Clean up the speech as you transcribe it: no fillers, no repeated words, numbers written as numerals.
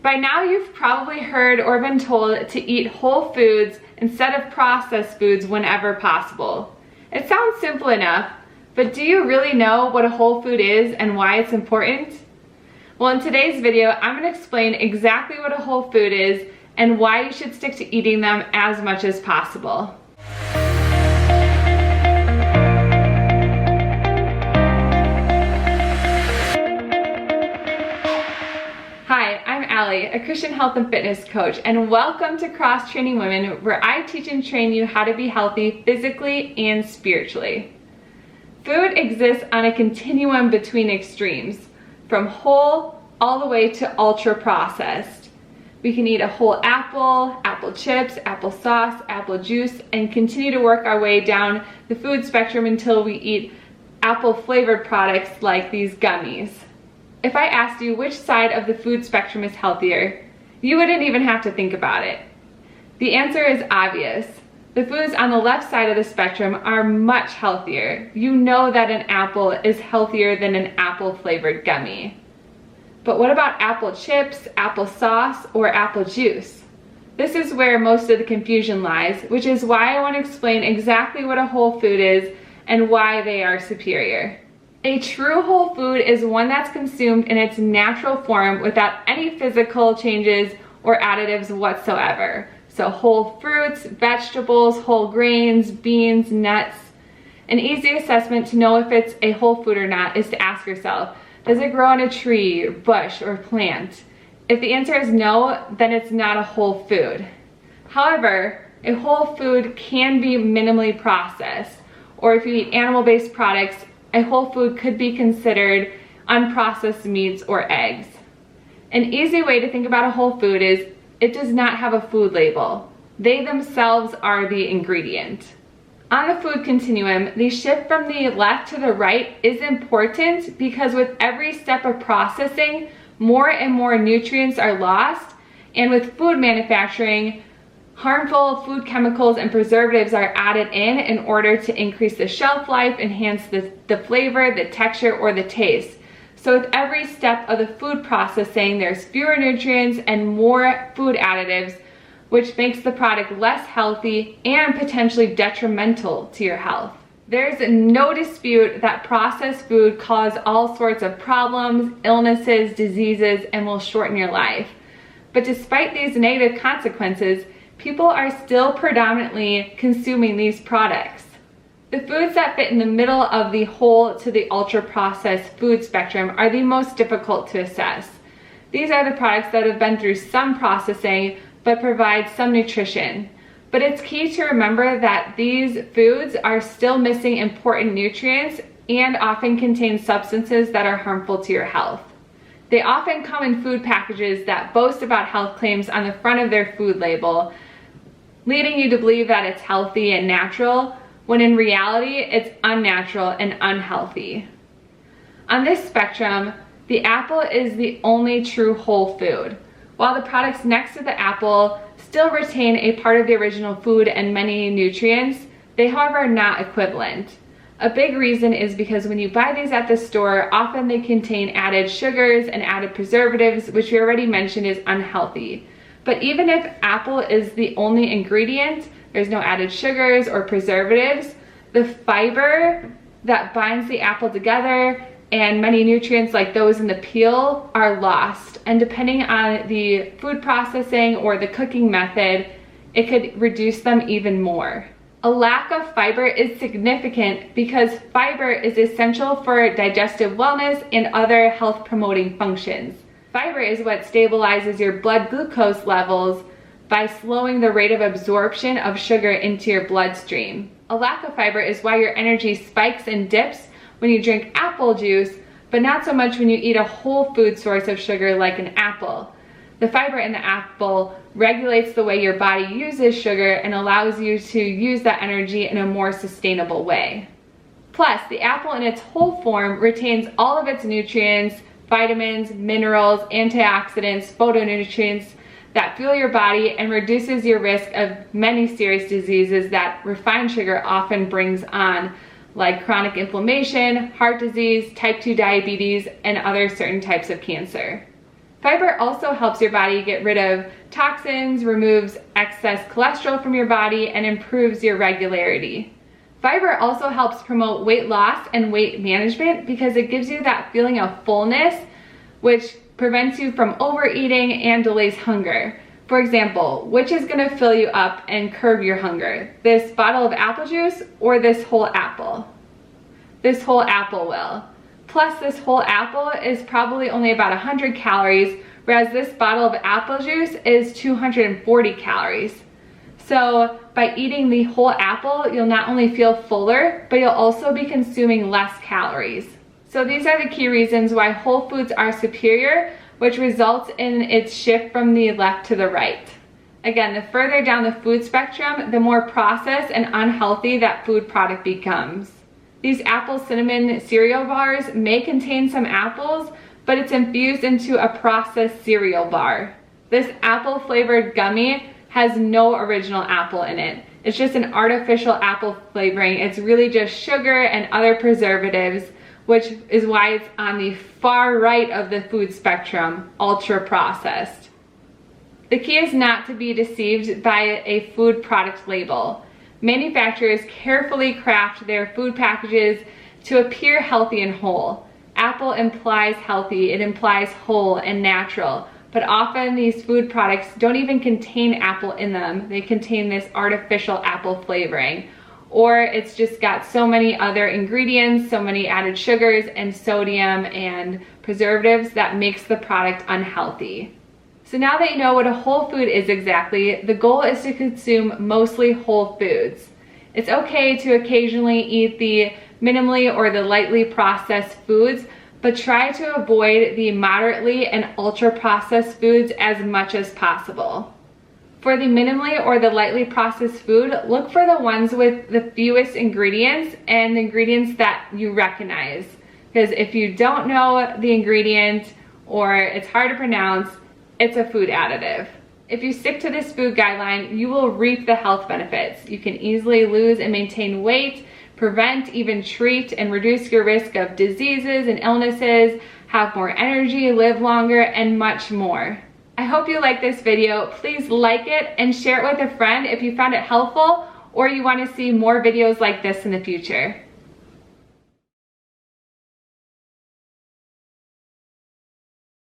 By now you've probably heard or been told to eat whole foods instead of processed foods whenever possible. It sounds simple enough, but do you really know what a whole food is and why it's important? Well, in today's video, I'm going to explain exactly what a whole food is and why you should stick to eating them as much as possible. Hi, I'm Allie, a Christian health and fitness coach, and welcome to Cross Training Women, where I teach and train you how to be healthy physically and spiritually. Food exists on a continuum between extremes, from whole all the way to ultra processed. We can eat a whole apple, apple chips, applesauce, apple juice, and continue to work our way down the food spectrum until we eat apple flavored products like these gummies. If I asked you which side of the food spectrum is healthier, you wouldn't even have to think about it. The answer is obvious. The foods on the left side of the spectrum are much healthier. You know that an apple is healthier than an apple flavored gummy. But what about apple chips, applesauce, or apple juice? This is where most of the confusion lies, which is why I want to explain exactly what a whole food is and why they are superior. A true whole food is one that's consumed in its natural form without any physical changes or additives whatsoever. So whole fruits, vegetables, whole grains, beans, nuts. An easy assessment to know if it's a whole food or not is to ask yourself, does it grow on a tree, bush, or plant? If the answer is no, then it's not a whole food. However, a whole food can be minimally processed, or if you eat animal-based products, a whole food could be considered unprocessed meats or eggs. An easy way to think about a whole food is it does not have a food label. They themselves are the ingredient. On the food continuum, the shift from the left to the right is important because with every step of processing, more and more nutrients are lost, and with food manufacturing, harmful food chemicals and preservatives are added in order to increase the shelf life, enhance the flavor, the texture, or the taste. So with every step of the food processing, there's fewer nutrients and more food additives, which makes the product less healthy and potentially detrimental to your health. There's no dispute that processed food causes all sorts of problems, illnesses, diseases, and will shorten your life. But despite these negative consequences, people are still predominantly consuming these products. The foods that fit in the middle of the whole to the ultra-processed food spectrum are the most difficult to assess. These are the products that have been through some processing but provide some nutrition. But it's key to remember that these foods are still missing important nutrients and often contain substances that are harmful to your health. They often come in food packages that boast about health claims on the front of their food label, leading you to believe that it's healthy and natural, when in reality it's unnatural and unhealthy. On this spectrum, the apple is the only true whole food, while the products next to the apple still retain a part of the original food and many nutrients. They, however, are not equivalent. A big reason is because when you buy these at the store, often they contain added sugars and added preservatives, which we already mentioned is unhealthy. But even if apple is the only ingredient, there's no added sugars or preservatives, the fiber that binds the apple together and many nutrients like those in the peel are lost. And depending on the food processing or the cooking method, it could reduce them even more. A lack of fiber is significant because fiber is essential for digestive wellness and other health promoting functions. Fiber is what stabilizes your blood glucose levels by slowing the rate of absorption of sugar into your bloodstream. A lack of fiber is why your energy spikes and dips when you drink apple juice, but not so much when you eat a whole food source of sugar like an apple. The fiber in the apple regulates the way your body uses sugar and allows you to use that energy in a more sustainable way. Plus, the apple in its whole form retains all of its nutrients, vitamins, minerals, antioxidants, phytonutrients that fuel your body and reduces your risk of many serious diseases that refined sugar often brings on, like chronic inflammation, heart disease, type 2 diabetes, and other certain types of cancer. Fiber also helps your body get rid of toxins, removes excess cholesterol from your body, and improves your regularity. Fiber also helps promote weight loss and weight management because it gives you that feeling of fullness, which prevents you from overeating and delays hunger. For example, which is going to fill you up and curb your hunger? This bottle of apple juice or this whole apple? This whole apple will. Plus, this whole apple is probably only about 100 calories, whereas this bottle of apple juice is 240 calories. So by eating the whole apple, you'll not only feel fuller, but you'll also be consuming less calories. So these are the key reasons why whole foods are superior, which results in its shift from the left to the right. Again, the further down the food spectrum, the more processed and unhealthy that food product becomes. These apple cinnamon cereal bars may contain some apples, but it's infused into a processed cereal bar. This apple flavored gummy has no original apple in it. It's just an artificial apple flavoring. It's really just sugar and other preservatives, which is why it's on the far right of the food spectrum, ultra processed. The key is not to be deceived by a food product label. Manufacturers carefully craft their food packages to appear healthy and whole. Apple implies healthy, it implies whole and natural, but often these food products don't even contain apple in them. They contain this artificial apple flavoring, or it's just got so many other ingredients, so many added sugars and sodium and preservatives that makes the product unhealthy. So now that you know what a whole food is exactly, the goal is to consume mostly whole foods. It's okay to occasionally eat the minimally or the lightly processed foods, but try to avoid the moderately and ultra processed foods as much as possible. For the minimally or the lightly processed food, look for the ones with the fewest ingredients and the ingredients that you recognize. Because if you don't know the ingredient or it's hard to pronounce, it's a food additive. If you stick to this food guideline, you will reap the health benefits. You can easily lose and maintain weight, prevent, even treat, and reduce your risk of diseases and illnesses, have more energy, live longer, and much more. I hope you like this video. Please like it and share it with a friend if you found it helpful or you want to see more videos like this in the future.